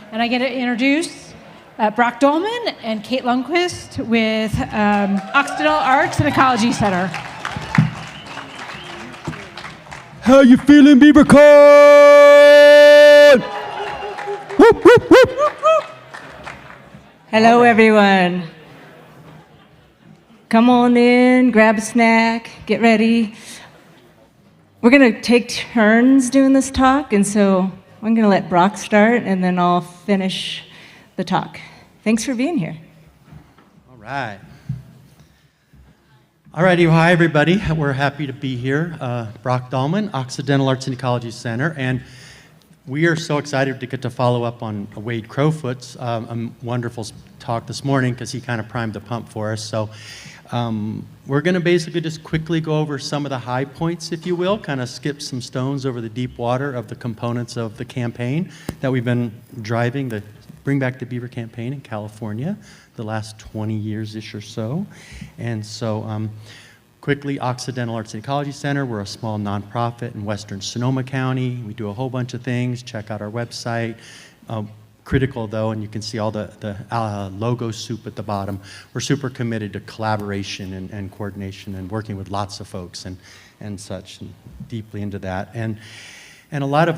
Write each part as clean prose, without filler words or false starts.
And I get to introduce Brock Dolman and Kate Lundquist with Occidental Arts and Ecology Center. How you feeling, Beaver Con? Whoop, whoop, whoop. Hello, everyone. Come on in, grab a snack, get ready. We're going to take turns doing this talk, and so I'm going to let Brock start, and then I'll finish the talk. Thanks for being here. All right. All righty, well, hi, everybody. We're happy to be here. Brock Dolman, Occidental Arts and Ecology Center, and we are so excited to get to follow up on Wade Crowfoot's wonderful talk this morning because he kind of primed the pump for us. So we're going to basically just quickly go over some of the high points, if you will, kind of skip some stones over the deep water of the components of the campaign that we've been driving, the Bring Back the Beaver campaign in California, the last 20 years-ish or so. And so quickly, Occidental Arts and Ecology Center, we're a small nonprofit in Western Sonoma County. We do a whole bunch of things. Check out our website. Critical though, and you can see all the logo soup at the bottom. We're super committed to collaboration and coordination and working with lots of folks and such, and deeply into that. And a lot of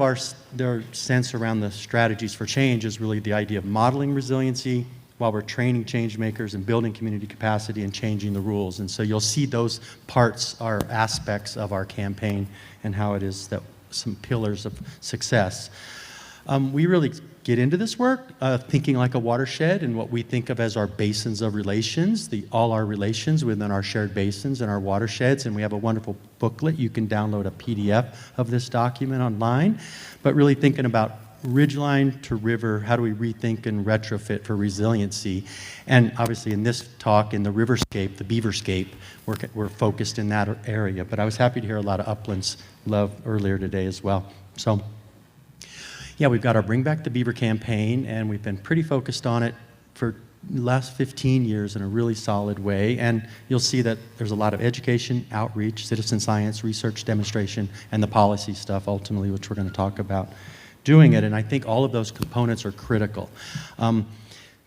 their sense around the strategies for change is really the idea of modeling resiliency while we're training change makers and building community capacity and changing the rules. And so you'll see those parts are aspects of our campaign and how it is that some pillars of success. We really get into this work thinking like a watershed and what we think of as our basins of relations, all our relations within our shared basins and our watersheds. And we have a wonderful booklet. You can download a PDF of this document online. But really thinking about ridgeline to river, how do we rethink and retrofit for resiliency? And obviously in this talk, in the riverscape, the beaverscape, we're focused in that area. But I was happy to hear a lot of uplands love earlier today as well. So yeah, we've got our Bring Back the Beaver campaign, and we've been pretty focused on it for the last 15 years in a really solid way. And you'll see that there's a lot of education, outreach, citizen science, research, demonstration, and the policy stuff ultimately, which we're going to talk about doing it. And I think all of those components are critical.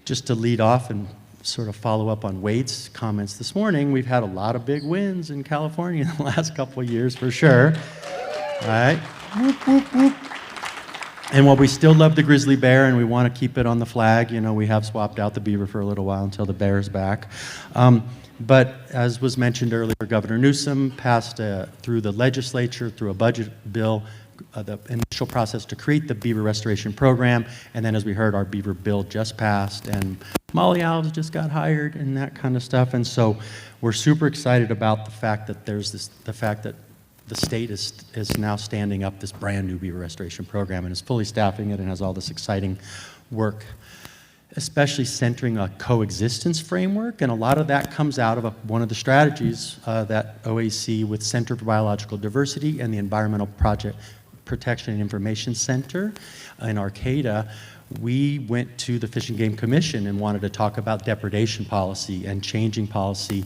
Just to lead off and sort of follow up on Wade's comments this morning, we've had a lot of big wins in California in the last couple of years for sure. All right. Whoop, whoop, whoop. And while we still love the grizzly bear and we want to keep it on the flag, you know, we have swapped out the beaver for a little while until the bear is back. But as was mentioned earlier, Governor Newsom passed through the legislature, through a budget bill, the initial process to create the Beaver Restoration Program. And then as we heard, our Beaver bill just passed and Molly Alves just got hired and that kind of stuff. And so we're super excited about the fact that the state is now standing up this brand new Beaver Restoration Program and is fully staffing it and has all this exciting work, especially centering a coexistence framework. And a lot of that comes out of one of the strategies that OAC with Center for Biological Diversity and the Environmental Project Protection and Information Center in Arcata. We went to the Fish and Game Commission and wanted to talk about depredation policy and changing policy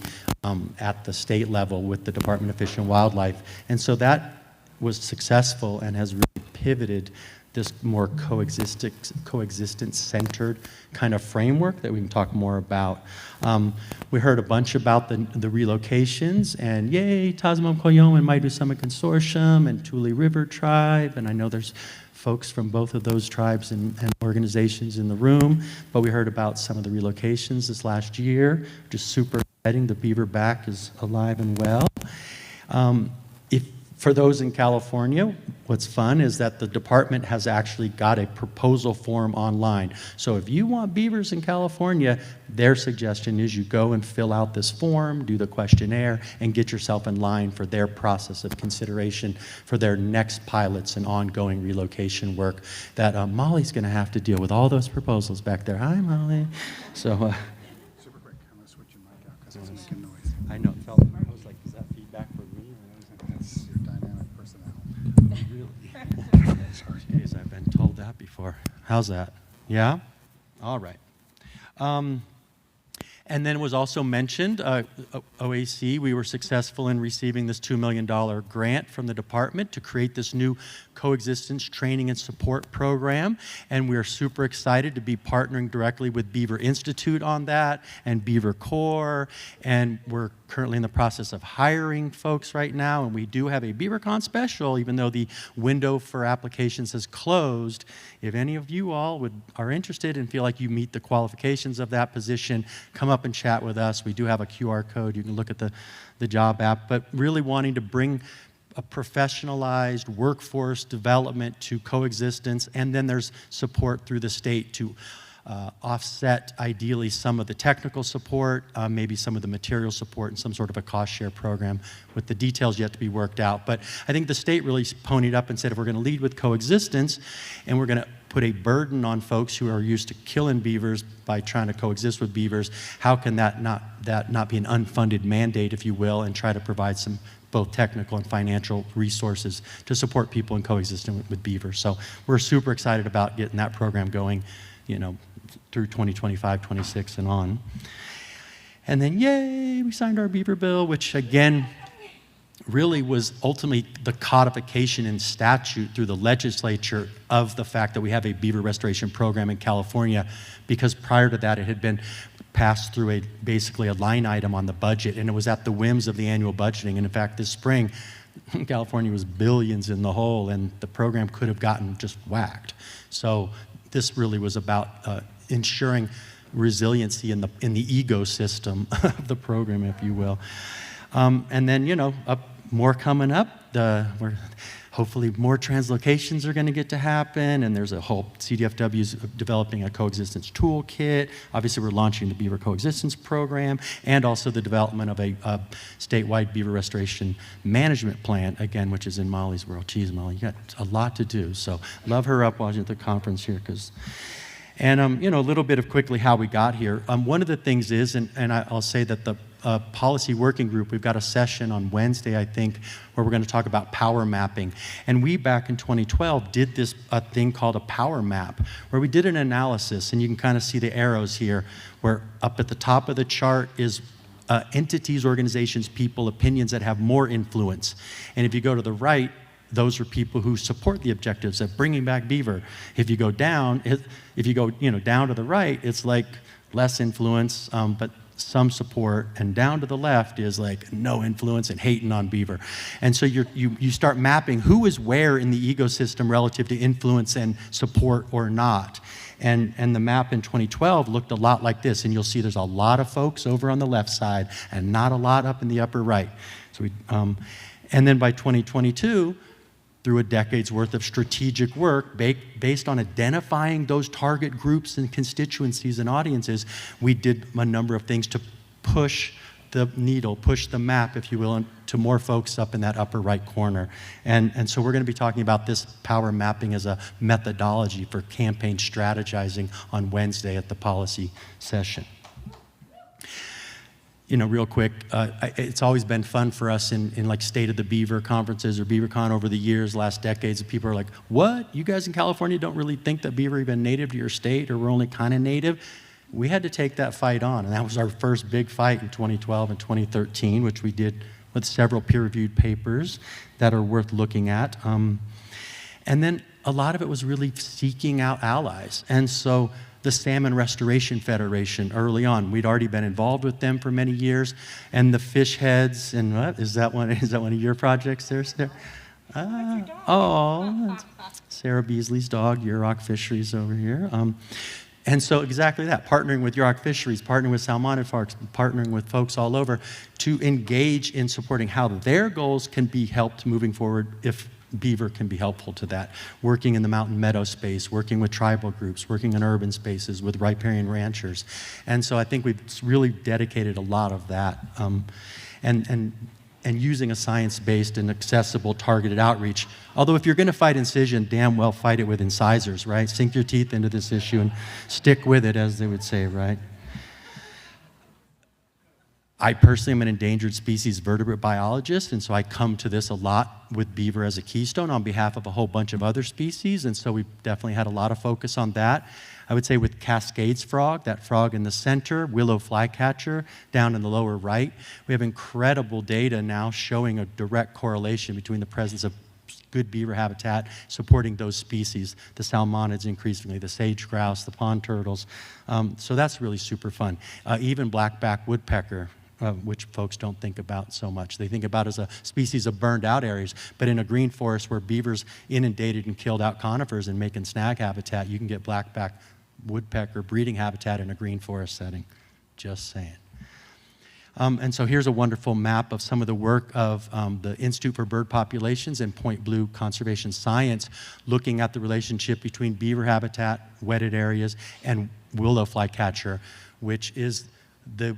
at the state level with the Department of Fish and Wildlife. And so that was successful and has really pivoted this more coexistence-centered kind of framework that we can talk more about. We heard a bunch about the relocations, and yay, Tasman-Koyom and Maidu Summit Consortium and Tule River Tribe, and I know there's folks from both of those tribes and organizations in the room, but we heard about some of the relocations this last year, just super exciting. The Beaver back is alive and well. For those in California, what's fun is that the department has actually got a proposal form online. So if you want beavers in California, their suggestion is you go and fill out this form, do the questionnaire, and get yourself in line for their process of consideration for their next pilots and ongoing relocation work that Molly's going to have to deal with all those proposals back there. Hi, Molly. So, super quick. I'm going to switch your mic out because it's making noise. I know. I was like, is that feedback for me? That's your dynamic personality. Really? Jeez, I've been told that before. How's that? Yeah? All right. And then was also mentioned, OAC, we were successful in receiving this $2 million grant from the department to create this new coexistence training and support program. And we are super excited to be partnering directly with Beaver Institute on that and Beaver Corps. And we're currently in the process of hiring folks right now. And we do have a BeaverCon special, even though the window for applications has closed. If any of you all are interested and feel like you meet the qualifications of that position, come up and chat with us. We do have a QR code. You can look at the job app. But really wanting to bring a professionalized workforce development to coexistence, and then there's support through the state to offset, ideally, some of the technical support, maybe some of the material support, and some sort of a cost share program with the details yet to be worked out. But I think the state really ponied up and said, if we're going to lead with coexistence, and we're going to put a burden on folks who are used to killing beavers by trying to coexist with beavers, how can that not be an unfunded mandate, if you will, and try to provide some both technical and financial resources to support people in coexisting with beavers. So we're super excited about getting that program going, through 2025, 26 and on. And then, yay, we signed our beaver bill, which again, really was ultimately the codification in statute through the legislature of the fact that we have a beaver restoration program in California, because prior to that it had been passed through basically a line item on the budget, and it was at the whims of the annual budgeting. And in fact, this spring, California was billions in the hole, and the program could have gotten just whacked. So this really was about ensuring resiliency in the ecosystem of the program, if you will. And then, more coming up. Hopefully more translocations are going to get to happen, and there's a whole CDFW's developing a coexistence toolkit. Obviously, we're launching the Beaver Coexistence Program, and also the development of a statewide beaver restoration management plan, again, which is in Molly's world. Geez, Molly, you got a lot to do. So love her up watching at the conference here, and a little bit of quickly how we got here. One of the things is, and I'll say that the policy working group, we've got a session on Wednesday, I think, where we're going to talk about power mapping. And we, back in 2012, did a thing called a power map, where we did an analysis, and you can kind of see the arrows here, where up at the top of the chart is entities, organizations, people, opinions that have more influence. And if you go to the right, those are people who support the objectives of bringing back beaver. If you go down, down to the right, it's like less influence, but some support, and down to the left is like no influence and hating on beaver. And so you start mapping who is where in the ecosystem relative to influence and support or not. And the map in 2012 looked a lot like this, and you'll see there's a lot of folks over on the left side and not a lot up in the upper right. So and then by 2022, through a decade's worth of strategic work based on identifying those target groups and constituencies and audiences, we did a number of things to push the needle, push the map, if you will, to more folks up in that upper right corner. And so we're going to be talking about this power mapping as a methodology for campaign strategizing on Wednesday at the policy session. Real quick, it's always been fun for us in like State of the Beaver conferences or BeaverCon over the years, last decades, people are like, what? You guys in California don't really think that beaver even native to your state, or we're only kind of native? We had to take that fight on, and that was our first big fight in 2012 and 2013, which we did with several peer-reviewed papers that are worth looking at. And then a lot of it was really seeking out allies. And so the Salmon Restoration Federation early on, we'd already been involved with them for many years, and the fish heads, and what is that one of your projects there, Sarah? Oh, Sarah Beasley's dog, Yurok Fisheries over here. And so exactly that, partnering with Yurok Fisheries, partnering with Salmon Parks, partnering with folks all over to engage in supporting how their goals can be helped moving forward if beaver can be helpful to that. Working in the mountain meadow space, working with tribal groups, working in urban spaces with riparian ranchers. And so I think we've really dedicated a lot of that. And using a science-based and accessible targeted outreach. Although if you're going to fight incision, damn well fight it with incisors, right? Sink your teeth into this issue and stick with it, as they would say, right? I personally am an endangered species vertebrate biologist, and so I come to this a lot with beaver as a keystone on behalf of a whole bunch of other species, and so we've definitely had a lot of focus on that. I would say with Cascades frog, that frog in the center, willow flycatcher down in the lower right, we have incredible data now showing a direct correlation between the presence of good beaver habitat supporting those species, the salmonids increasingly, the sage grouse, the pond turtles. So that's really super fun. Even blackback woodpecker, which folks don't think about so much. They think about as a species of burned out areas, but in a green forest where beavers inundated and killed out conifers and making snag habitat, you can get blackback woodpecker breeding habitat in a green forest setting. Just saying. And so here's a wonderful map of some of the work of the Institute for Bird Populations and Point Blue Conservation Science, looking at the relationship between beaver habitat, wetted areas, and willow flycatcher, which is the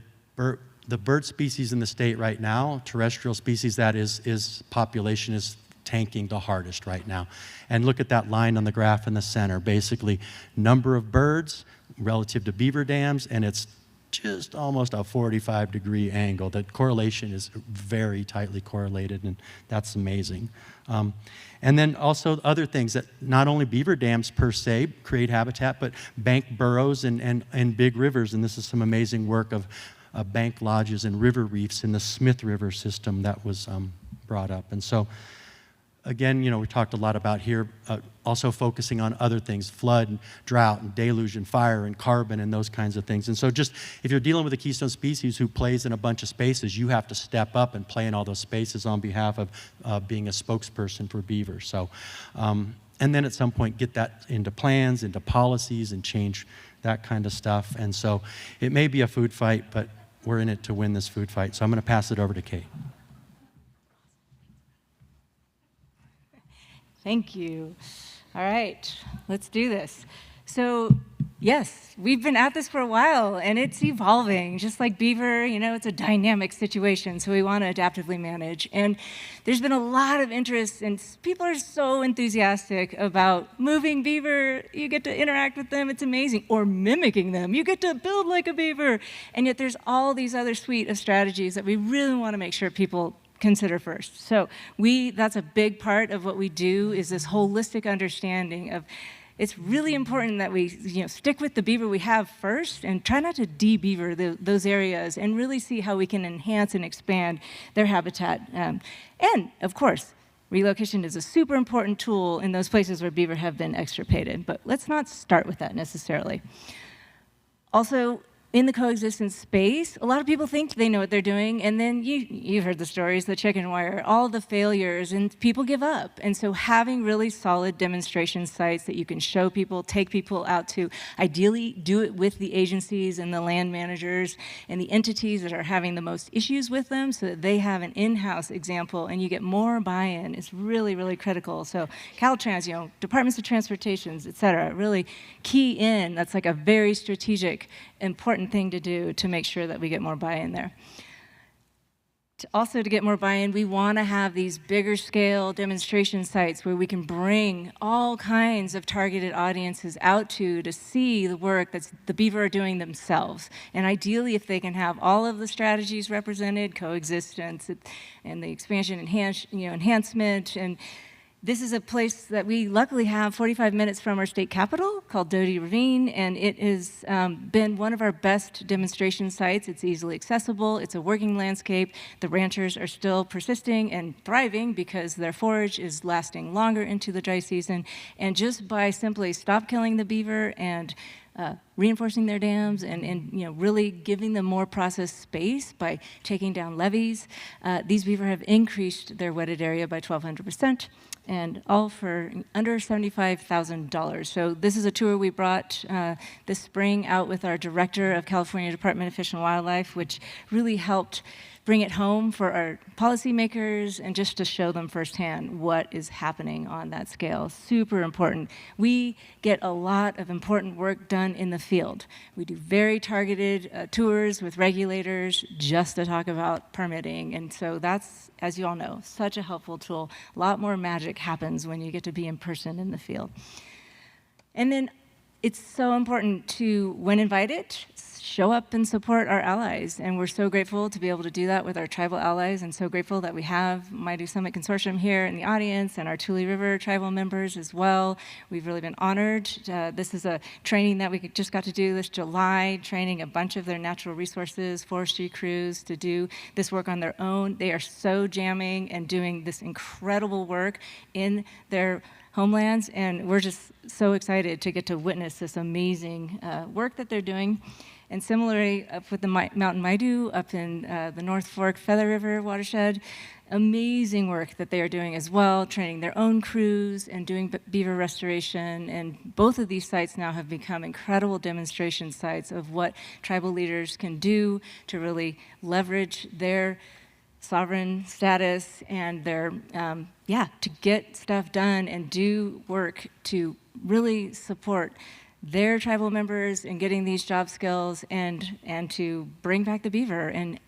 bird species in the state right now, terrestrial species that is population is tanking the hardest right now. And look at that line on the graph in the center, basically number of birds relative to beaver dams, and it's just almost a 45-degree angle. The correlation is very tightly correlated, and that's amazing. And then also other things that not only beaver dams per se create habitat, but bank burrows and big rivers, and this is some amazing work of bank lodges and river reefs in the Smith River system that was brought up. And so, again, we talked a lot about here, also focusing on other things, flood and drought and deluge and fire and carbon and those kinds of things. And so just, if you're dealing with a keystone species who plays in a bunch of spaces, you have to step up and play in all those spaces on behalf of being a spokesperson for beaver. So, and then at some point get that into plans, into policies, and change that kind of stuff. And so it may be a food fight, but we're in it to win this food fight. So I'm going to pass it over to Kate. Thank you. All right, let's do this. So, yes, we've been at this for a while, and it's evolving. Just like beaver, it's a dynamic situation, so we want to adaptively manage. And there's been a lot of interest, and people are so enthusiastic about moving beaver. You get to interact with them, it's amazing. Or mimicking them. You get to build like a beaver. And yet there's all these other suite of strategies that we really want to make sure people consider first. So that's a big part of what we do, is this holistic understanding of, it's really important that we stick with the beaver we have first and try not to de-beaver those areas, and really see how we can enhance and expand their habitat. And of course, relocation is a super important tool in those places where beaver have been extirpated, but let's not start with that necessarily. Also, in the coexistence space, a lot of people think they know what they're doing, and then you've heard the stories, the chicken wire, all the failures, and people give up. And so having really solid demonstration sites that you can show people, take people out to, ideally do it with the agencies and the land managers and the entities that are having the most issues with them, so that they have an in-house example and you get more buy-in, is really, really critical. So Caltrans, departments of transportations, et cetera, really key in. That's like a very strategic, important thing to do to make sure that we get more buy-in there. Also, to get more buy-in, we want to have these bigger scale demonstration sites where we can bring all kinds of targeted audiences out to see the work that the beaver are doing themselves. And ideally, if they can have all of the strategies represented, coexistence and the expansion enhancement, and this is a place that we luckily have 45 minutes from our state capitol, called Doty Ravine, and it has been one of our best demonstration sites. It's easily accessible, it's a working landscape. The ranchers are still persisting and thriving because their forage is lasting longer into the dry season. And just by simply stop killing the beaver and reinforcing their dams and really giving them more processed space by taking down levees, these beaver have increased their wetted area by 1,200%, and all for under $75,000. So this is a tour we brought this spring out with our director of California Department of Fish and Wildlife, which really helped bring it home for our policymakers and just to show them firsthand what is happening on that scale. Super important. We get a lot of important work done in the field. We do very targeted tours with regulators just to talk about permitting. And so that's, as you all know, such a helpful tool. A lot more magic happens when you get to be in person in the field. And then it's so important to, when invited, show up and support our allies. And we're so grateful to be able to do that with our tribal allies, and so grateful that we have Maidu Summit Consortium here in the audience and our Tule River tribal members as well. We've really been honored. This is a training that we just got to do this July, training a bunch of their natural resources, forestry crews to do this work on their own. They are so jamming and doing this incredible work in their homelands, and we're just so excited to get to witness this amazing work that they're doing. And similarly, up with the Mountain Maidu, up in the North Fork Feather River watershed, amazing work that they are doing as well, training their own crews and doing beaver restoration. And both of these sites now have become incredible demonstration sites of what tribal leaders can do to really leverage their sovereign status and their, to get stuff done and do work to really support their tribal members in getting these job skills and to bring back the beaver and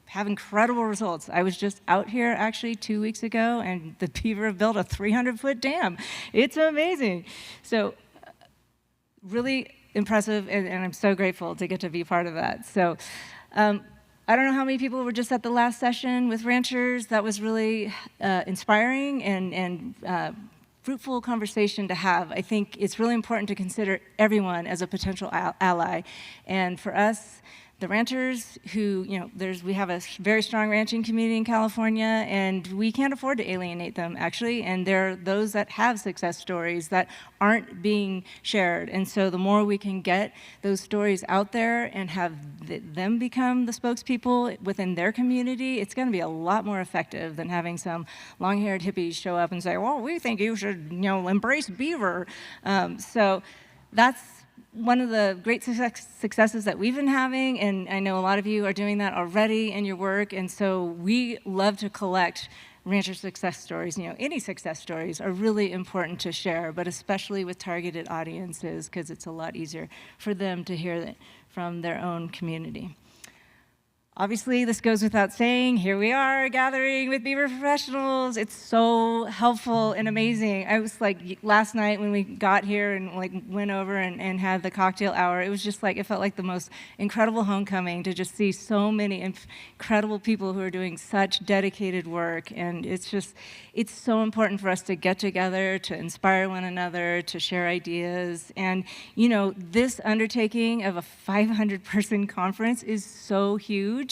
have incredible results. I was just out here actually 2 weeks ago, and the beaver have built a 300-foot dam. It's amazing. So really impressive, and I'm so grateful to get to be part of that. So I don't know how many people were just at the last session with ranchers. That was really inspiring and fruitful conversation to have. I think it's really important to consider everyone as a potential ally. And for us, the ranchers who, we have a very strong ranching community in California, and we can't afford to alienate them, actually. And there are those that have success stories that aren't being shared. And so the more we can get those stories out there and have them become the spokespeople within their community, it's going to be a lot more effective than having some long-haired hippies show up and say, well, we think you should, embrace beaver. So that's one of the great successes that we've been having, and I know a lot of you are doing that already in your work, and so we love to collect rancher success stories. Any success stories are really important to share, but especially with targeted audiences, because it's a lot easier for them to hear it from their own community. Obviously, this goes without saying, here we are gathering with beaver professionals. It's so helpful and amazing. I was like, last night when we got here and went over and had the cocktail hour, it was just it felt like the most incredible homecoming to just see so many incredible people who are doing such dedicated work. And it's so important for us to get together, to inspire one another, to share ideas. And, this undertaking of a 500-person conference is so huge.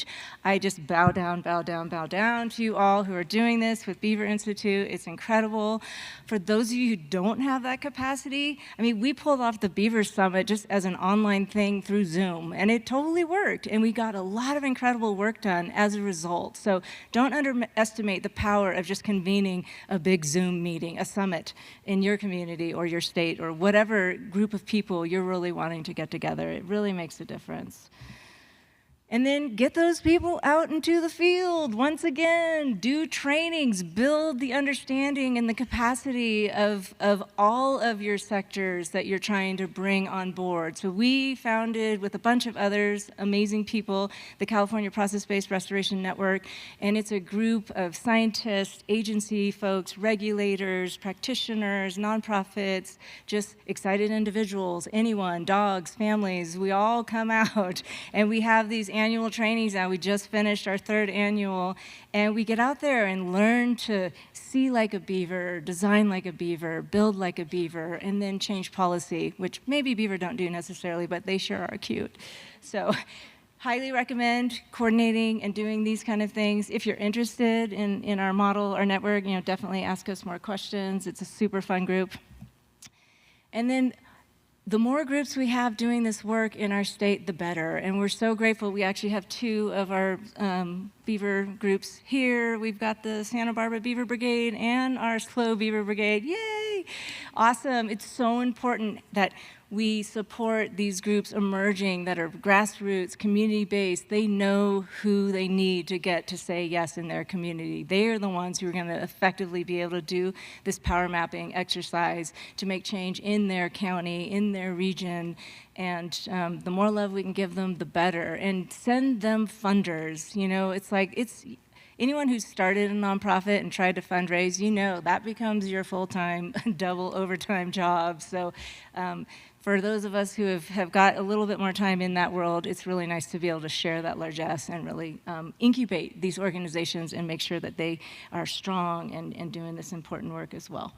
I just bow down to you all who are doing this with Beaver Institute. It's incredible. For those of you who don't have that capacity, we pulled off the Beaver Summit just as an online thing through Zoom, and it totally worked, and we got a lot of incredible work done as a result. So don't underestimate the power of just convening a big Zoom meeting, a summit in your community or your state or whatever group of people you're really wanting to get together. It really makes a difference. And then get those people out into the field. Once again, do trainings, build the understanding and the capacity of all of your sectors that you're trying to bring on board. So we founded, with a bunch of others, amazing people, the California Process-Based Restoration Network, and it's a group of scientists, agency folks, regulators, practitioners, nonprofits, just excited individuals, anyone, dogs, families. We all come out, and we have these annual trainings now. We just finished our 3rd annual, and we get out there and learn to see like a beaver, design like a beaver, build like a beaver, and then change policy, which maybe beaver don't do necessarily, but they sure are cute. So highly recommend coordinating and doing these kind of things. If you're interested in our model, our network, definitely ask us more questions. It's a super fun group. And then the more groups we have doing this work in our state, the better. And we're so grateful. We actually have 2 of our beaver groups here. We've got the Santa Barbara Beaver Brigade and our SLO Beaver Brigade. Yay! Awesome. It's so important that we support these groups emerging that are grassroots, community-based. They know who they need to get to say yes in their community. They are the ones who are going to effectively be able to do this power mapping exercise to make change in their county, in their region. And the more love we can give them, the better. And send them funders. It's anyone who's started a nonprofit and tried to fundraise, that becomes your full-time, double overtime job. So for those of us who have got a little bit more time in that world, it's really nice to be able to share that largesse and really incubate these organizations and make sure that they are strong and doing this important work as well.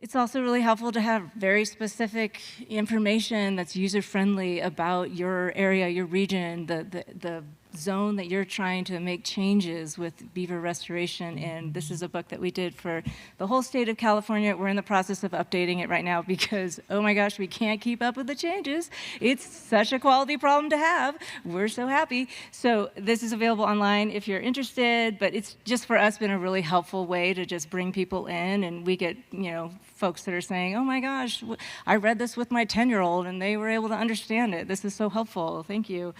It's also really helpful to have very specific information that's user-friendly about your area, your region, the zone that you're trying to make changes with beaver restoration in. This is a book that we did for the whole state of California. We're in the process of updating it right now because, oh my gosh, we can't keep up with the changes. It's such a quality problem to have. We're so happy. So this is available online if you're interested, but it's just for us been a really helpful way to just bring people in, and we get, folks that are saying, oh my gosh, I read this with my 10-year-old and they were able to understand it. This is so helpful. Thank you.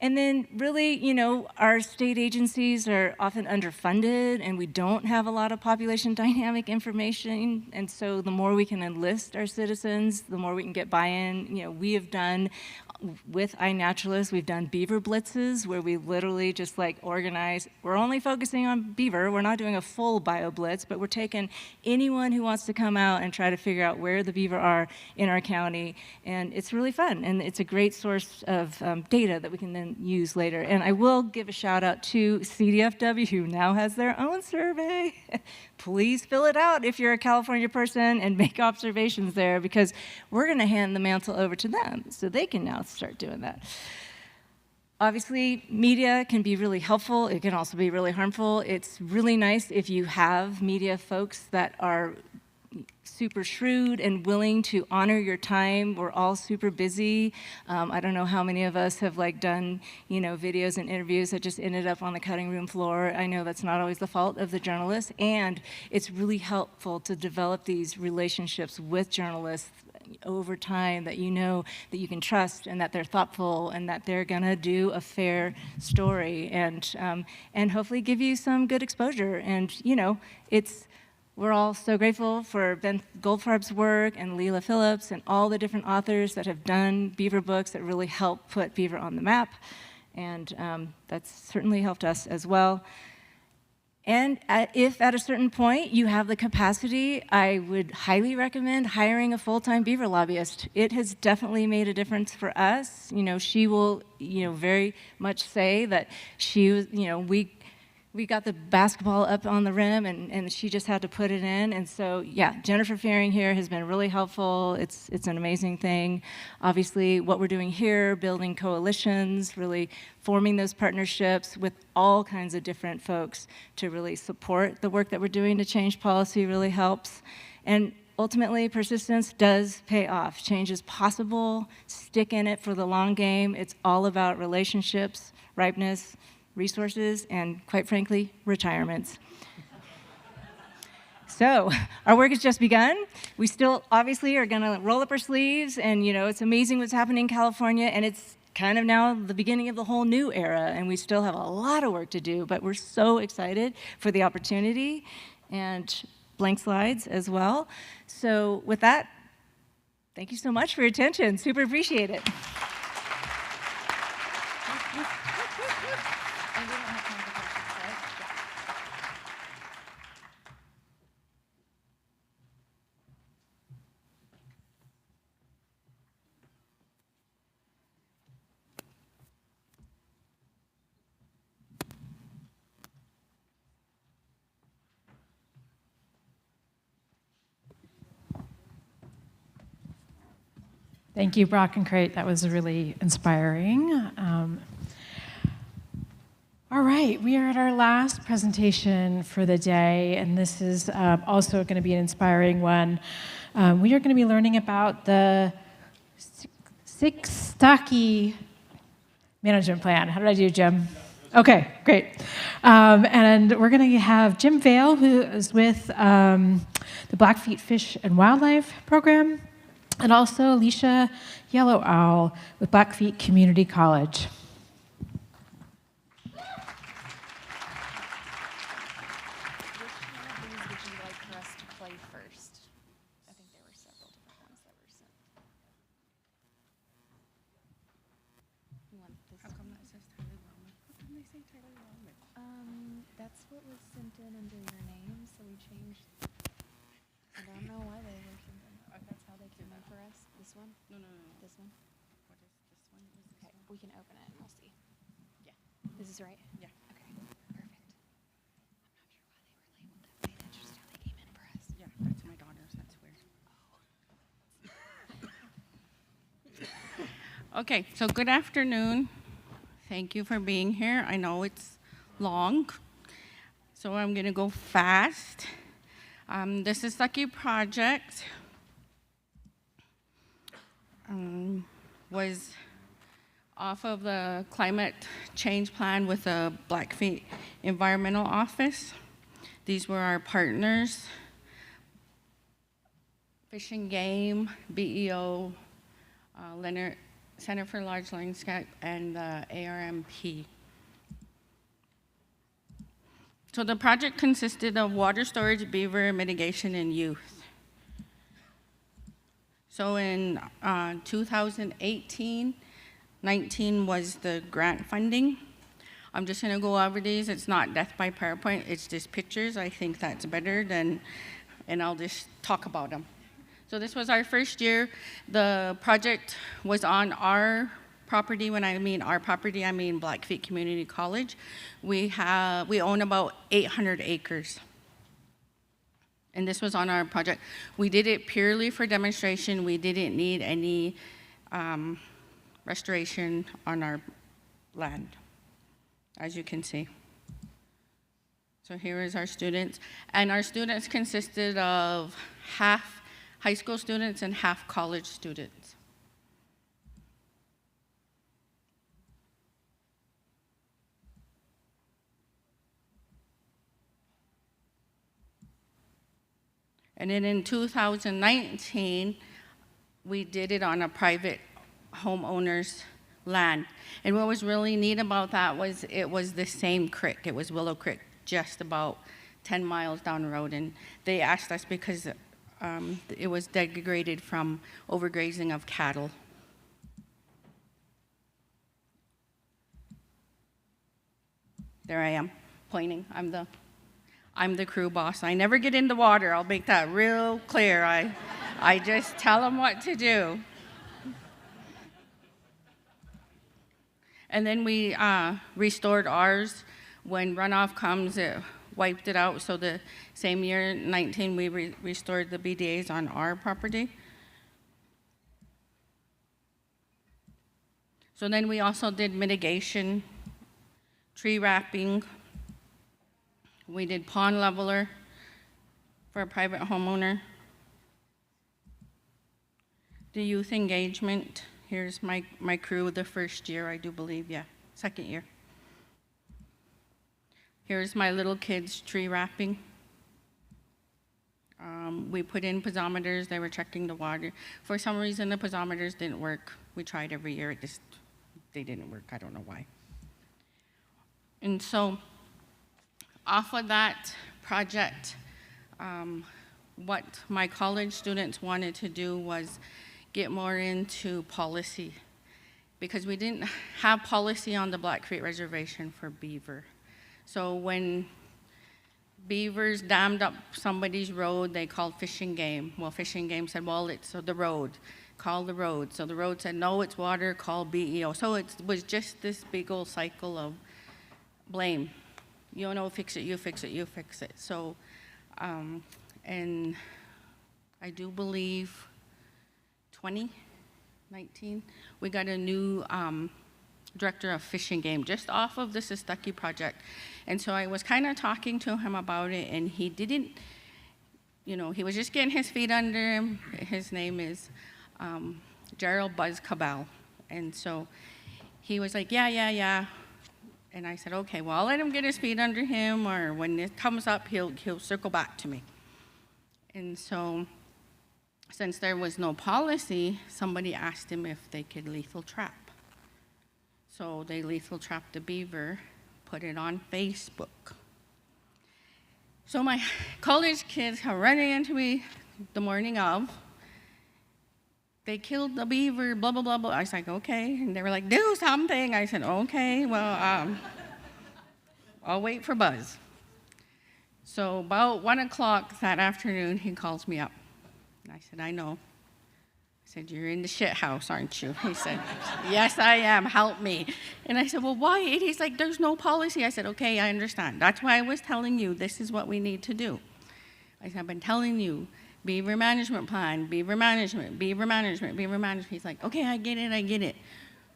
And then really, our state agencies are often underfunded and we don't have a lot of population dynamic information. And so the more we can enlist our citizens, the more we can get buy-in. We have done, with iNaturalist, we've done beaver blitzes where we literally just organize. We're only focusing on beaver. We're not doing a full bio blitz, but we're taking anyone who wants to come out and try to figure out where the beaver are in our county. And it's really fun. And it's a great source of data that we can then use later. And I will give a shout out to CDFW, who now has their own survey. Please fill it out if you're a California person and make observations there, because we're going to hand the mantle over to them so they can now start doing that. Obviously, media can be really helpful. It can also be really harmful. It's really nice if you have media folks that are super shrewd and willing to honor your time. We're all super busy. I don't know how many of us have done, videos and interviews that just ended up on the cutting room floor. I know that's not always the fault of the journalist, and it's really helpful to develop these relationships with journalists over time that that you can trust and that they're thoughtful and that they're gonna do a fair story and hopefully give you some good exposure. And we're all so grateful for Ben Goldfarb's work and Leila Phillips and all the different authors that have done beaver books that really help put beaver on the map. And that's certainly helped us as well. And if at a certain point you have the capacity, I would highly recommend hiring a full-time beaver lobbyist. It has definitely made a difference for us. She will, very much say that we got the basketball up on the rim and she just had to put it in. And so, yeah, Jennifer Fearing here has been really helpful. It's an amazing thing. Obviously, what we're doing here, building coalitions, really forming those partnerships with all kinds of different folks to really support the work that we're doing to change policy really helps. And ultimately, persistence does pay off. Change is possible. Stick in it for the long game. It's all about relationships, ripeness, resources, and quite frankly, retirements. So our work has just begun. We still obviously are gonna roll up our sleeves, and it's amazing what's happening in California, and it's kind of now the beginning of the whole new era, and we still have a lot of work to do, but we're so excited for the opportunity, and blank slides as well. So with that, thank you so much for your attention. Super appreciate it. Thank you, Brock and Crate. That was really inspiring. All right, we are at our last presentation for the day, and this is also going to be an inspiring one. We are going to be learning about the Six-Staki Management Plan. How did I do, Jim? Okay, great. And we're going to have Jim Vail, who is with the Blackfeet Fish and Wildlife Program, and also Alicia Yellow Owl with Blackfeet Community College. Which one of these would you like for us to play first? I think there were several different ones that were sent. You want this? How come that says Tyler Wellman? How come they say Tyler Wellman? That's what was sent in under your name, so we changed. I don't know why they were sent in. That's how they zoom in for us? This one? No, no, no. This one? What is this one? Is this Okay, one? we can open it and we'll see. Yeah. This is right? Yeah. Okay, perfect. I'm not sure why they were labeled that way. That's just how they came in for us. Yeah, that's my daughter's. That's weird. Okay, so good afternoon. Thank you for being here. I know it's long, so I'm going to go fast. This is Stucky project. Was off of the climate change plan with the Blackfeet Environmental Office. These were our partners: Fish and Game, BEO, Leonard Center for Large Landscape, and the ARMP. So the project consisted of water storage, beaver mitigation, and youth. So in 2018, 19 was the grant funding. I'm just gonna go over these. It's not death by PowerPoint, it's just pictures. I think that's better than, and I'll just talk about them. So this was our first year. The project was on our property. When I mean our property, I mean Blackfeet Community College. We own about 800 acres. And this was on our project. We did it purely for demonstration. We didn't need any restoration on our land, as you can see. So here is our students. And our students consisted of half high school students and half college students. And then in 2019, we did it on a private homeowner's land. And what was really neat about that was it was the same creek. It was Willow Creek, just about 10 miles down the road. And they asked us because it was degraded from overgrazing of cattle. There I am, pointing. I'm the crew boss. I never get in the water. I'll make that real clear. I just tell them what to do. And then we restored ours. When runoff comes, it wiped it out. So the same year, 19, we restored the BDAs on our property. So then we also did mitigation, tree wrapping. We did pond leveler for a private homeowner. The youth engagement. Here's my crew the first year, I do believe, yeah, second year. Here's my little kids tree wrapping. We put in piezometers, they were checking the water. For some reason, the piezometers didn't work. We tried every year, they didn't work, I don't know why. And so, off of that project, what my college students wanted to do was get more into policy, because we didn't have policy on the Blackfeet Reservation for beaver. So when beavers dammed up somebody's road, they called Fish and Game. Well, Fish and Game said, well, it's the road, call the road. So the road said, no, it's water, call BEO. So it was just this big old cycle of blame. You know, fix it, you fix it, you fix it. So, and I do believe 2019, we got a new director of Fish and Game just off of this Stucky project. And so I was kind of talking to him about it, and he didn't, you know, he was just getting his feet under him. His name is Gerald Buzz Cabal. And so he was like, yeah. And I said, okay, well, I'll let him get his feet under him, or when it comes up, he'll circle back to me. And so, since there was no policy, somebody asked him if they could lethal trap. So they lethal trapped the beaver, put it on Facebook. So my college kids are running into me the morning of. They killed the beaver, blah, blah, blah, blah. I was like, okay. And they were like, do something. I said, okay, well, I'll wait for Buzz. So about 1 o'clock that afternoon, he calls me up. And I said, I know. said, "You're in the shit house, aren't you?" He said, "Yes, I am. Help me." And I said, "Well, why?" And he's like, "There's no policy." I said, "Okay, I understand. That's why I was telling you this is what we need to do." I said, "I've been telling you, beaver management plan, beaver management, beaver management, beaver management." He's like, "Okay, I get it, I get it.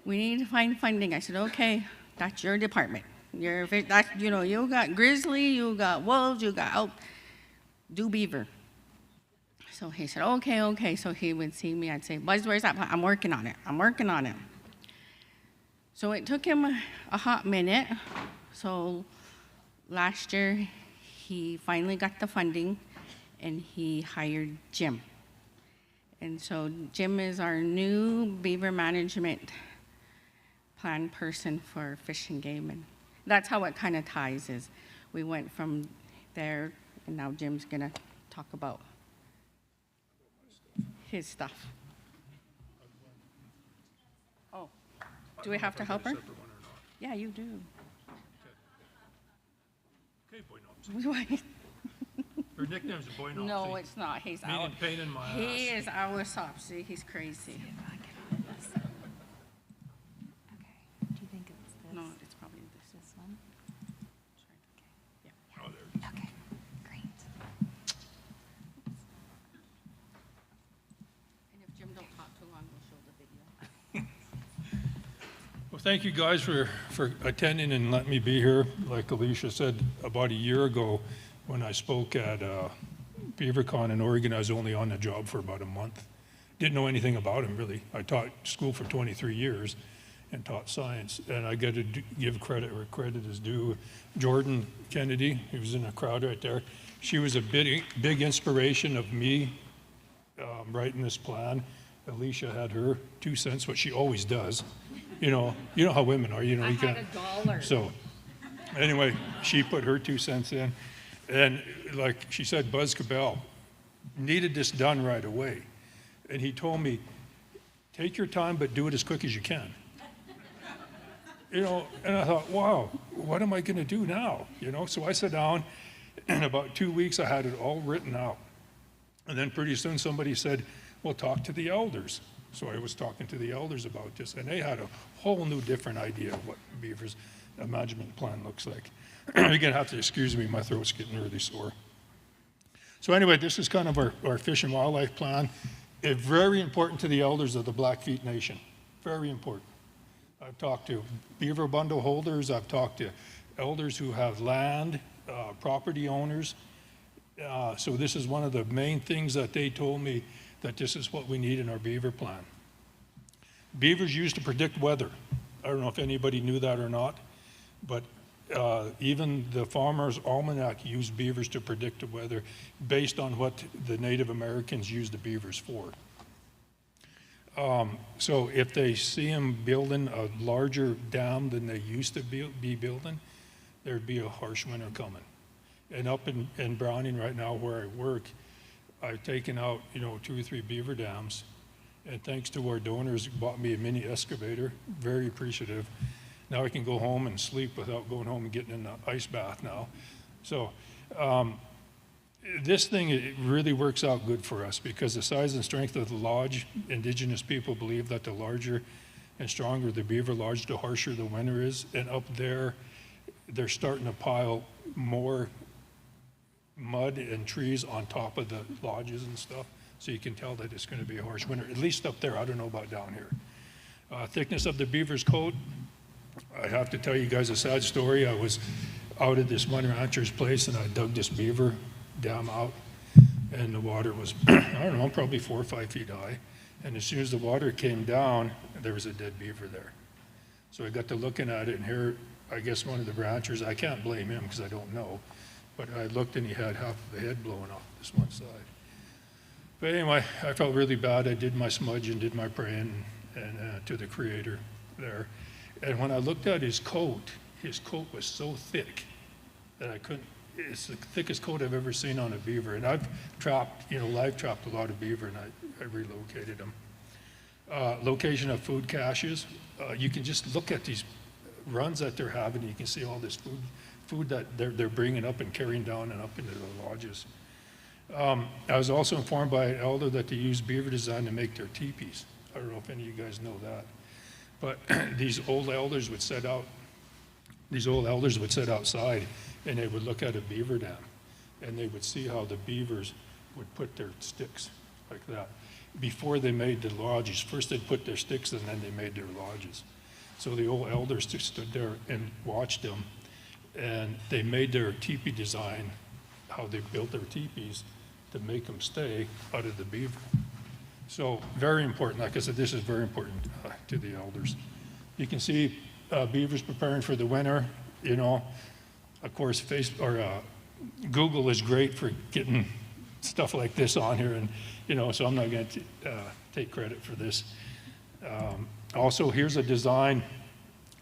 We need to find funding." I said, "Okay, that's your department. That's, you got grizzly, you got wolves, you got elk. Do beaver." So he said, "Okay, okay." So he would see me, I'd say, "Buzz, where's that plan?" "I'm working on it, I'm working on it." So it took him a hot minute. So last year, he finally got the funding, and he hired Jim. And so Jim is our new beaver management plan person for Fish and Game. And that's how it kind of ties is we went from there, and now Jim's gonna talk about his stuff. Oh, do we have to help her? Yeah, you do. Okay, Boy Knobs. Her nickname's Boy Knobs. No, it's not. He's our. Meaning pain in my ass. He is our sop. See, he's crazy. Okay. Do you think it's this? No, it's probably this. This one? Oh, there it is. Okay, great. And if Jim don't talk too long, we'll show the video. Well, thank you guys for attending and letting me be here. Like Alicia said, about a year ago, when I spoke at BeaverCon in Oregon, I was only on the job for about a month. Didn't know anything about him, really. I taught school for 23 years and taught science. And I got to give credit where credit is due. Jordan Kennedy, who was in the crowd right there, she was a big inspiration of me writing this plan. Alicia had her 2 cents, what she always does. You know how women are. You I can't. had $1. So anyway, she put her 2 cents in. And like she said, Buzz Cabell needed this done right away. And he told me, "Take your time, but do it as quick as you can." And I thought, wow, what am I going to do now? So I sat down, and about 2 weeks, I had it all written out. And then pretty soon somebody said, "Well, talk to the elders." So I was talking to the elders about this, and they had a whole new different idea of what Beaver's management plan looks like. You're going to have to excuse me, my throat's getting really sore. So anyway, this is kind of our fish and wildlife plan. It's very important to the elders of the Blackfeet Nation, very important. I've talked to beaver bundle holders, I've talked to elders who have land, property owners. So this is one of the main things that they told me, that this is what we need in our beaver plan. Beavers used to predict weather. I don't know if anybody knew that or not, but even the Farmer's Almanac used beavers to predict the weather based on what the Native Americans used the beavers for. So if they see them building a larger dam than they used to be building, there'd be a harsh winter coming. And up in Browning right now where I work, I've taken out 2 or 3 beaver dams, and thanks to our donors, bought me a mini excavator. Very appreciative. Now I can go home and sleep without going home and getting in the ice bath now. So this thing, it really works out good for us because the size and strength of the lodge, indigenous people believe that the larger and stronger the beaver lodge, the harsher the winter is. And up there, they're starting to pile more mud and trees on top of the lodges and stuff. So you can tell that it's going to be a harsh winter, at least up there. I don't know about down here. Thickness of the beaver's coat. I have to tell you guys a sad story. I was out at this one rancher's place and I dug this beaver dam out, and the water was, I don't know, probably 4 or 5 feet high. And as soon as the water came down, there was a dead beaver there. So I got to looking at it, and here, I guess one of the ranchers, I can't blame him because I don't know, but I looked and he had half of the head blown off this one side. But anyway, I felt really bad. I did my smudge and did my praying and to the Creator there. And when I looked at his coat was so thick that I couldn't, it's the thickest coat I've ever seen on a beaver. And I've trapped, live trapped a lot of beaver, and I relocated them. Location of food caches. You can just look at these runs that they're having. You can see all this food that they're bringing up and carrying down and up into the lodges. I was also informed by an elder that they use beaver design to make their teepees. I don't know if any of you guys know that. But these old elders would set outside and they would look at a beaver dam and they would see how the beavers would put their sticks like that. Before they made the lodges, first they'd put their sticks and then they made their lodges. So the old elders just stood there and watched them, and they made their teepee design, how they built their teepees to make them stay out of the beaver. So very important. Like I said, this is very important to the elders. You can see beavers preparing for the winter. You know, of course, Google is great for getting stuff like this on here, and you know, so I'm not going to take credit for this. Also, here's a design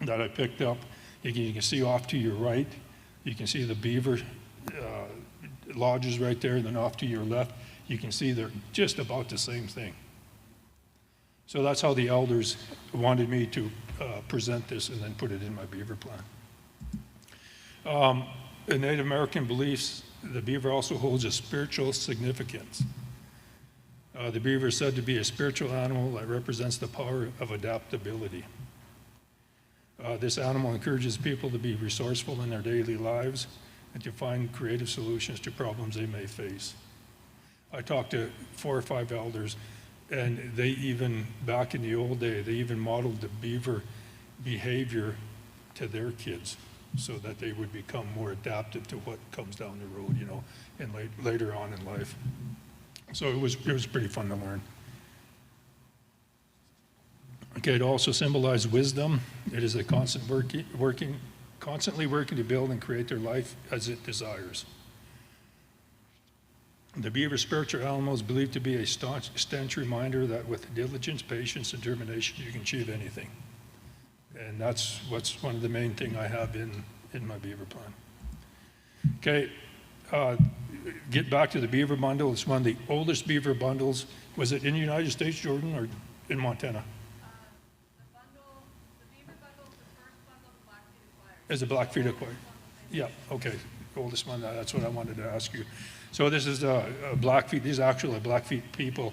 that I picked up. You can see off to your right. You can see the beaver lodges right there, and then off to your left, you can see they're just about the same thing. So that's how the elders wanted me to present this and then put it in my beaver plan. In Native American beliefs, the beaver also holds a spiritual significance. The beaver is said to be a spiritual animal that represents the power of adaptability. This animal encourages people to be resourceful in their daily lives and to find creative solutions to problems they may face. I talked to 4 or 5 elders, and they even, back in the old day, they even modeled the beaver behavior to their kids so that they would become more adaptive to what comes down the road, you know, and later on in life. So it was pretty fun to learn. Okay, it also symbolized wisdom. It is a constantly working to build and create their life as it desires. The beaver spiritual animal is believed to be a staunch reminder that with diligence, patience, and determination, you can achieve anything. And that's one of the main things I have in my beaver plan. Okay, get back to the beaver bundle. It's one of the oldest beaver bundles. Was it in the United States, Jordan, or in Montana? Is the Blackfeet acquired? Yeah, okay, oldest one, that's what I wanted to ask you. So this is Blackfeet, these are actually Blackfeet people,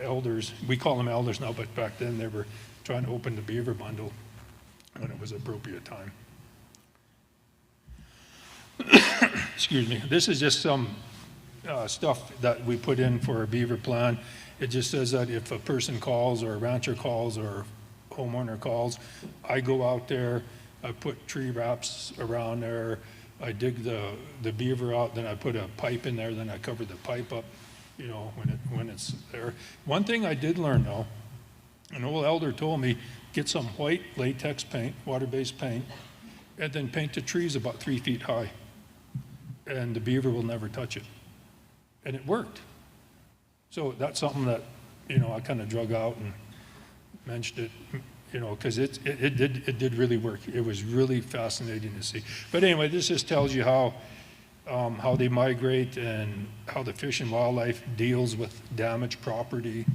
elders. We call them elders now, but back then they were trying to open the beaver bundle when it was appropriate time. Excuse me, this is just some stuff that we put in for a beaver plan. It just says that if a person calls or a rancher calls or a homeowner calls, I go out there, I put tree wraps around there, I dig the beaver out, then I put a pipe in there, then I cover the pipe up, you know, when it's there. One thing I did learn though, an old elder told me, get some white latex paint, water-based paint, and then paint the trees about 3 feet high, and the beaver will never touch it. And it worked. So that's something that, you know, I kind of drug out and mentioned it, you know, because it did really work. It was really fascinating to see. But anyway, this just tells you how they migrate and how the Fish and Wildlife deals with damaged property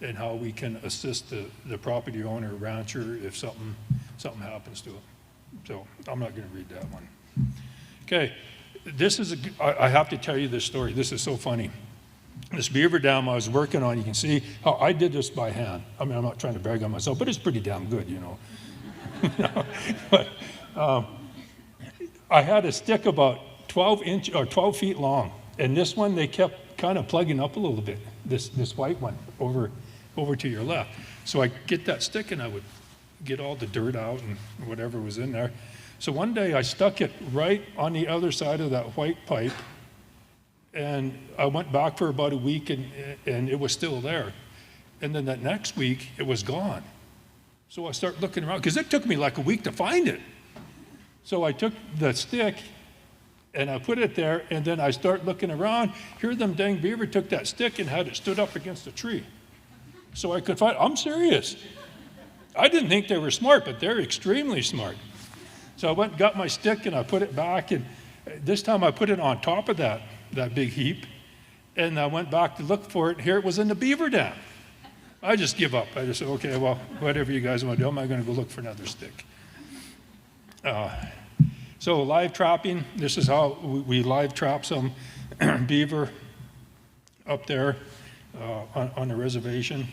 and how we can assist the property owner, rancher, if something happens to it. So I'm not going to read that one. Okay, I have to tell you this story. This is so funny. This beaver dam I was working on, you can see how I did this by hand. I mean, I'm not trying to brag on myself, but it's pretty damn good, you know. But I had a stick about 12 feet long, and this one they kept kind of plugging up a little bit. This white one over to your left. So I get that stick and I would get all the dirt out and whatever was in there. So one day I stuck it right on the other side of that white pipe. And I went back for about a week and it was still there. And then that next week, it was gone. So I started looking around, because it took me like a week to find it. So I took the stick and I put it there, and then I start looking around. Here them dang beaver took that stick and had it stood up against a tree. So I could find, I'm serious. I didn't think they were smart, but they're extremely smart. So I went and got my stick and I put it back, and this time I put it on top of that big heap, and I went back to look for it, and here it was in the beaver dam. I just give up. I just said, okay, well, whatever you guys want to do, I'm not going to go look for another stick. So live trapping, this is how we live trap some beaver. up there on the reservation.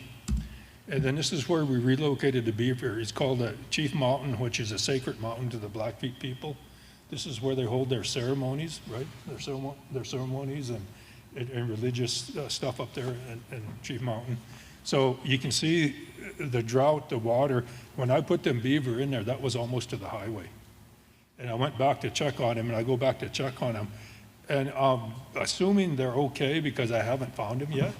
And then this is where we relocated the Beaver. It's called the Chief Mountain, which is a sacred mountain to the Blackfeet people. This is where they hold their ceremonies, right? Their ceremonies and religious stuff up there in Chief Mountain. So you can see the drought, the water. When I put them beaver in there, that was almost to the highway. And I went back to check on them, and I go back to check on them. And assuming they're okay because I haven't found them yet.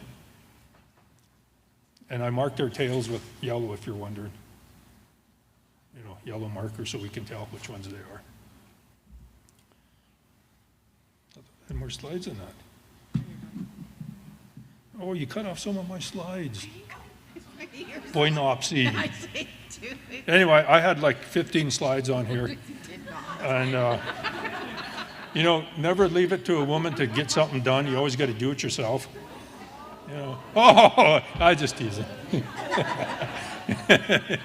And I marked their tails with yellow, if you're wondering. You know, yellow marker so we can tell which ones they are. And more slides than that. Oh, you cut off some of my slides. Boy, Nopsy. Anyway, I had like 15 slides on here. And, you know, never leave it to a woman to get something done. You always got to do it yourself. You know, oh, I just tease it.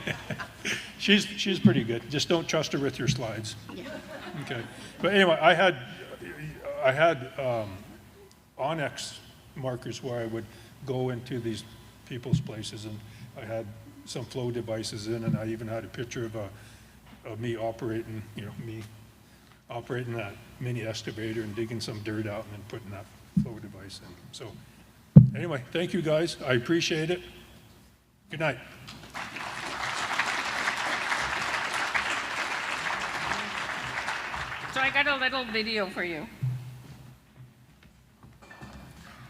She's pretty good. Just don't trust her with your slides. Yeah. Okay. But anyway, I had onyx markers where I would go into these people's places, and I had some flow devices in, and I even had a picture of me operating, you know, me operating that mini excavator and digging some dirt out and then putting that flow device in. So anyway, thank you guys. I appreciate it. Good night. So I got a little video for you.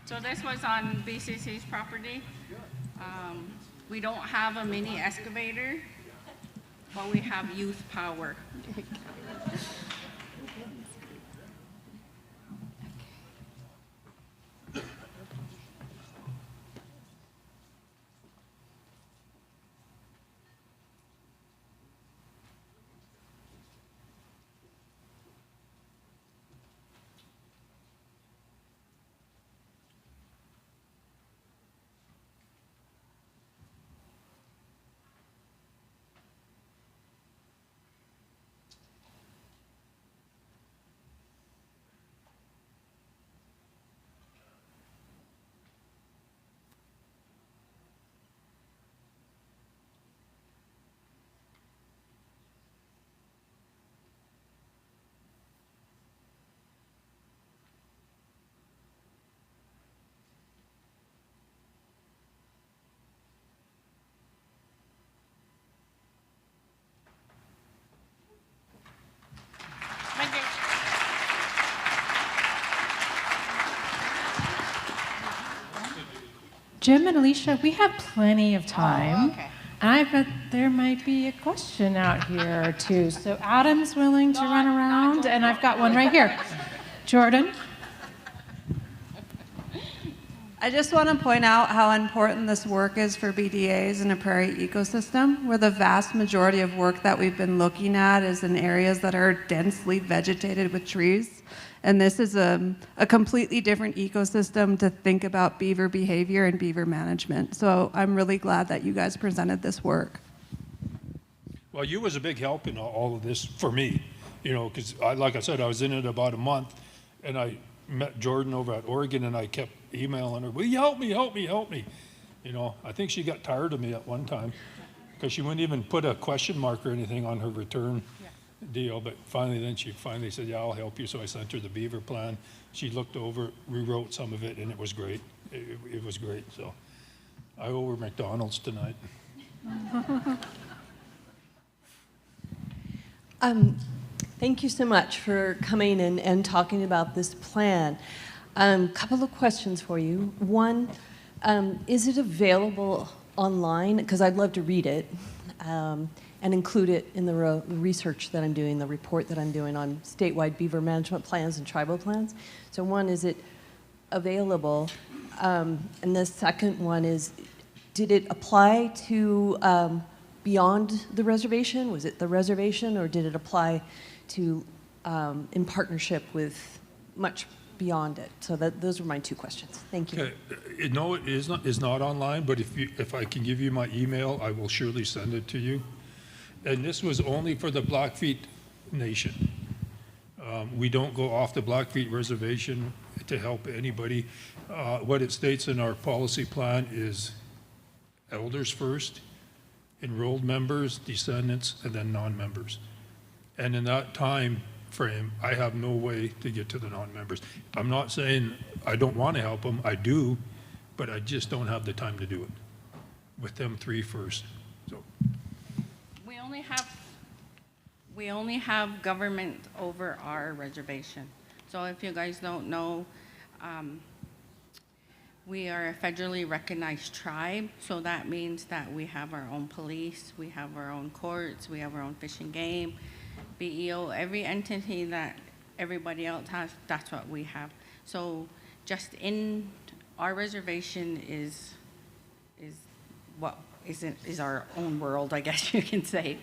So this was on BCC's property. We don't have a mini excavator, but we have youth power. Jim and Alicia, we have plenty of time. Oh, okay. And I bet there might be a question out here or two. So Adam's willing to run around, and I've got one right here. Jordan? I just want to point out how important this work is for BDAs in a prairie ecosystem, where the vast majority of work that we've been looking at is in areas that are densely vegetated with trees. And this is a completely different ecosystem to think about beaver behavior and beaver management. So I'm really glad that you guys presented this work. Well, you was a big help in all of this for me, you know, because like I said, I was in it about a month, and I met Jordan over at Oregon, and I kept emailing her, will you help me, help me, help me? You know, I think she got tired of me at one time because she wouldn't even put a question mark or anything on her return deal. But finally, then she finally said, yeah, I'll help you. So I sent her the beaver plan. She looked over, rewrote some of it, and it was great. It was great. So I owe her McDonald's tonight. Thank you so much for coming and talking about this plan. Couple of questions for you. One, is it available online? Because I'd love to read it and include it in the research that I'm doing, the report that I'm doing on statewide beaver management plans and tribal plans. So one, is it available? And the second one is, did it apply to beyond the reservation? Was it the reservation, or did it apply to in partnership with much beyond it? So those were my two questions. Thank you. Okay. No, it is not online, but if I can give you my email, I will surely send it to you. And this was only for the Blackfeet Nation. We don't go off the Blackfeet Reservation to help anybody. What it states in our policy plan is elders first, enrolled members, descendants, and then non-members. And in that time frame, I have no way to get to the non-members. I'm not saying I don't want to help them, I do, but I just don't have the time to do it with them three first. So we only have government over our reservation. So if you guys don't know, we are a federally recognized tribe, so that means that we have our own police, we have our own courts, we have our own fish and game, BEO, every entity that everybody else has, that's what we have. So just in our reservation is what is our own world, I guess you can say.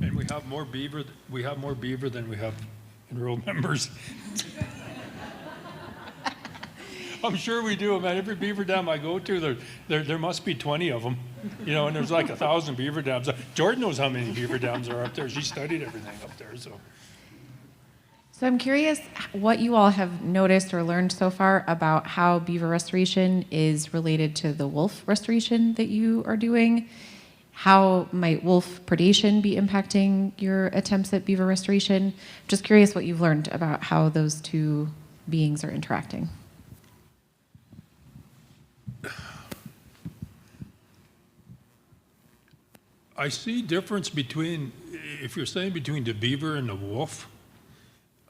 And we have more beaver than we have enrolled members. I'm sure we do, man. Every beaver dam I go to, there must be 20 of them, you know, and there's like 1,000 beaver dams. Jordan knows how many beaver dams are up there. She studied everything up there, so. So I'm curious what you all have noticed or learned so far about how beaver restoration is related to the wolf restoration that you are doing. How might wolf predation be impacting your attempts at beaver restoration? Just curious what you've learned about how those two beings are interacting. I see difference between, if you're saying between the beaver and the wolf,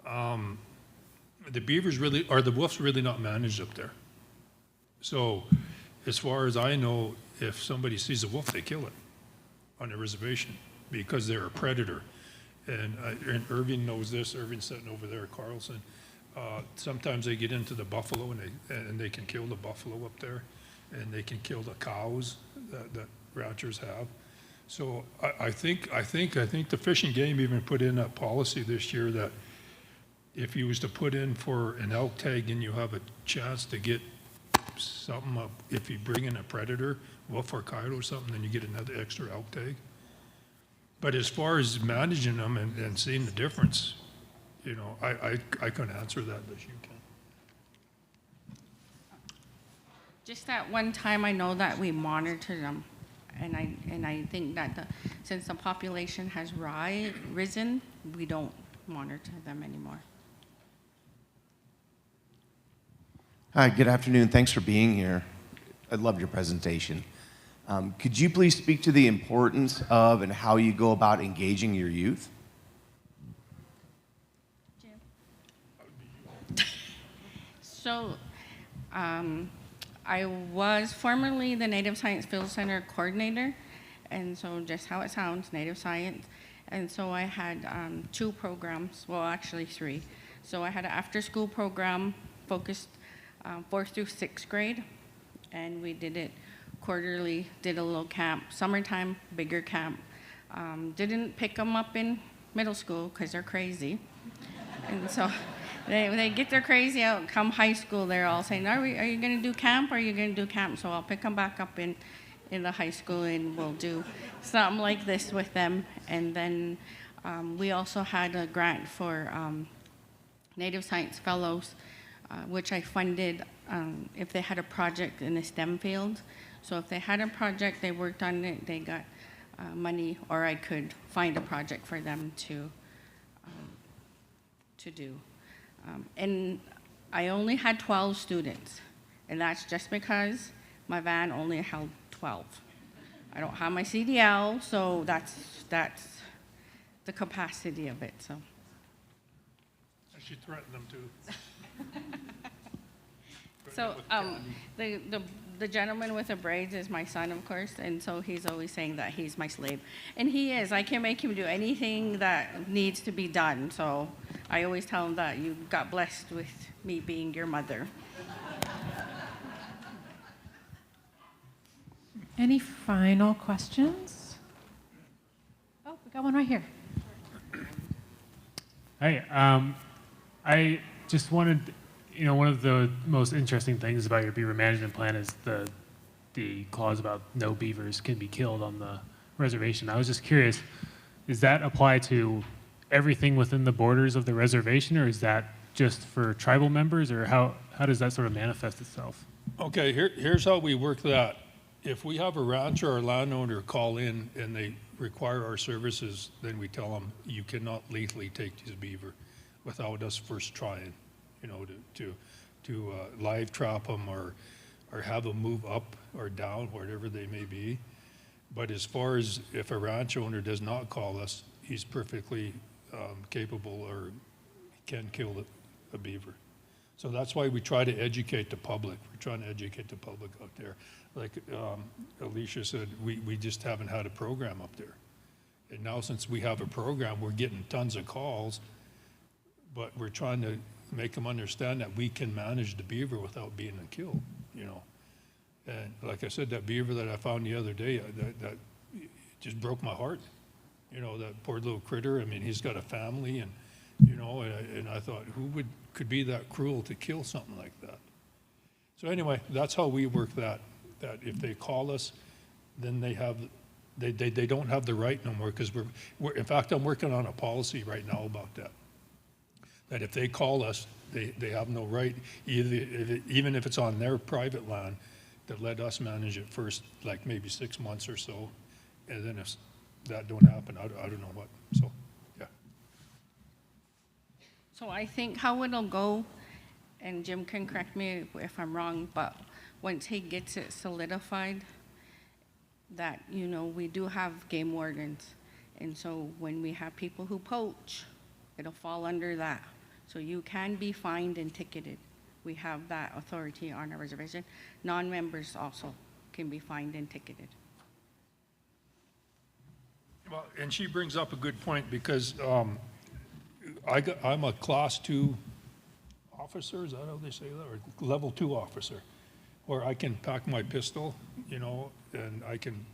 the beavers really, or the wolf's really not managed up there. So as far as I know, if somebody sees a wolf, they kill it on the reservation because they're a predator. And Irving knows this, Irving's sitting over there, Carlson. Sometimes they get into the buffalo and they can kill the buffalo up there, and they can kill the cows that ranchers have. So I think the Fish and Game even put in a policy this year that if you was to put in for an elk tag and you have a chance to get something up, if you bring in a predator, wolf or coyote or something, then you get another extra elk tag. But as far as managing them and seeing the difference, you know, I couldn't answer that as you can. Just at one time, I know that we monitor them, and I think that since the population has risen, we don't monitor them anymore. Hi, good afternoon. Thanks for being here. I loved your presentation. Could you please speak to the importance of and how you go about engaging your youth? So, I was formerly the Native Science Field Center coordinator, and so just how it sounds, Native Science. And so I had 2 programs, well actually 3. So I had an after-school program focused 4th through 6th grade, and we did it quarterly, did a little camp, summertime, bigger camp. Didn't pick them up in middle school because they're crazy. And so they get their crazy out, come high school, they're all saying, are you going to do camp or are you going to do camp? So I'll pick them back up in the high school and we'll do something like this with them. And then we also had a grant for Native Science Fellows, which I funded if they had a project in the STEM field. So if they had a project, they worked on it, they got money, or I could find a project for them to do. And I only had 12 students, and that's just because my van only held 12. I don't have my CDL, so that's the capacity of it. So. I should threaten them too. So the gentleman with the braids is my son, of course, and so he's always saying that he's my slave. And he is. I can make him do anything that needs to be done. So I always tell him that you got blessed with me being your mother. Any final questions? Oh, we got one right here. Hi, I just wanted, one of the most interesting things about your beaver management plan is the clause about no beavers can be killed on the reservation. I was just curious, does that apply to everything within the borders of the reservation, or is that just for tribal members, or how does that sort of manifest itself? Okay, here's how we work that. If we have a rancher or landowner call in and they require our services, then we tell them, you cannot legally take this beaver without us first trying, you know, to live trap them or have them move up or down, whatever they may be. But as far as if a ranch owner does not call us, he's perfectly capable or can kill a beaver. So that's why we try to educate the public. We're trying to educate the public out there. Like Alicia said, we just haven't had a program up there. And now since we have a program, we're getting tons of calls, but we're trying to make them understand that we can manage the beaver without being killed, you know. And like I said, that beaver that I found the other day, that just broke my heart. You know, that poor little critter. I mean, he's got a family, and you know, and I thought, who could be that cruel to kill something like that? So anyway, that's how we work that. That if they call us, then they don't have the right no more, because we're in fact, I'm working on a policy right now about that. That if they call us, they have no right, even if it's on their private land, to let us manage it first, like maybe 6 months or so, and then if that don't happen, I don't know what. So, yeah. So I think how it'll go, and Jim can correct me if I'm wrong, but once he gets it solidified, that, you know, we do have game wardens. And so when we have people who poach, it'll fall under that. So you can be fined and ticketed. We have that authority on our reservation. Non-members also can be fined and ticketed. Well, and she brings up a good point, because I'm a class 2 officer, is that how they say that, or level 2 officer, where I can pack my pistol, you know, and I can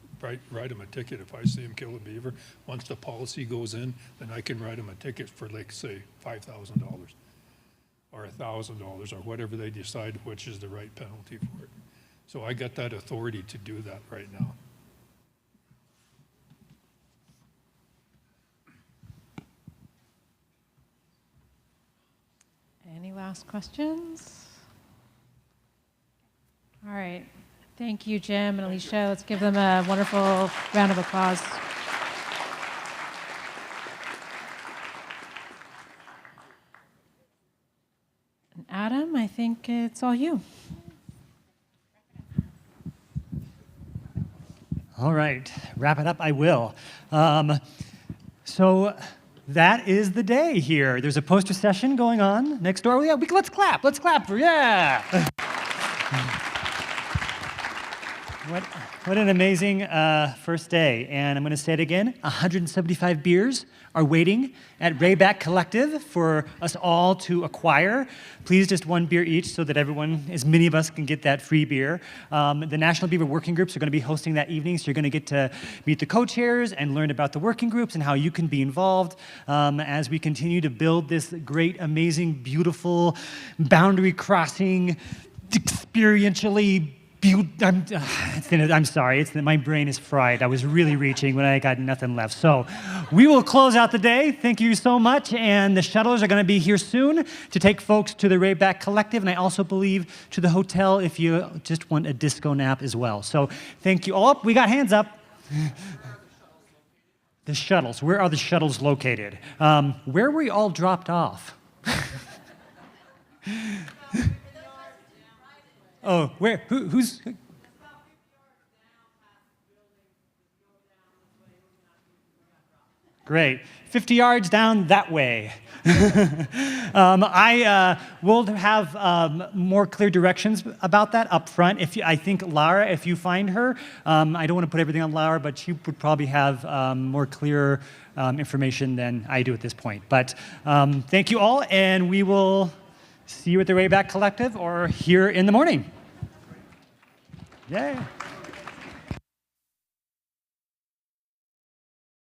write him a ticket if I see him kill a beaver. Once the policy goes in, then I can write him a ticket for, like, say, $5,000 or $1,000 or whatever they decide which is the right penalty for it. So I got that authority to do that right now. Any last questions? All right. Thank you, Jim and Alicia. Let's give them a wonderful round of applause. And Adam, I think it's all you. All right, wrap it up, I will. So that is the day here. There's a poster session going on next door. Yeah, let's clap for, yeah. What an amazing first day. And I'm going to say it again, 175 beers are waiting at Rayback Collective for us all to acquire. Please, just 1 beer each so that everyone, as many of us, can get that free beer. The National Beaver Working Groups are going to be hosting that evening, so you're going to get to meet the co-chairs and learn about the working groups and how you can be involved as we continue to build this great, amazing, beautiful, boundary-crossing, experientially I'm sorry, my brain is fried. I was really reaching when I got nothing left. So we will close out the day. Thank you so much. And the shuttles are going to be here soon to take folks to the Rayback Collective, and I also believe to the hotel if you just want a disco nap as well. So thank you all. We got hands up. The shuttles. Where are the shuttles located? Where were we all dropped off? Oh, where? Who's? Great. 50 yards down that way. I will have more clear directions about that up front. I think Lara, if you find her, I don't want to put everything on Lara, but she would probably have more clear information than I do at this point. But thank you all, and we will see you at the Rayback Collective or here in the morning. Yay.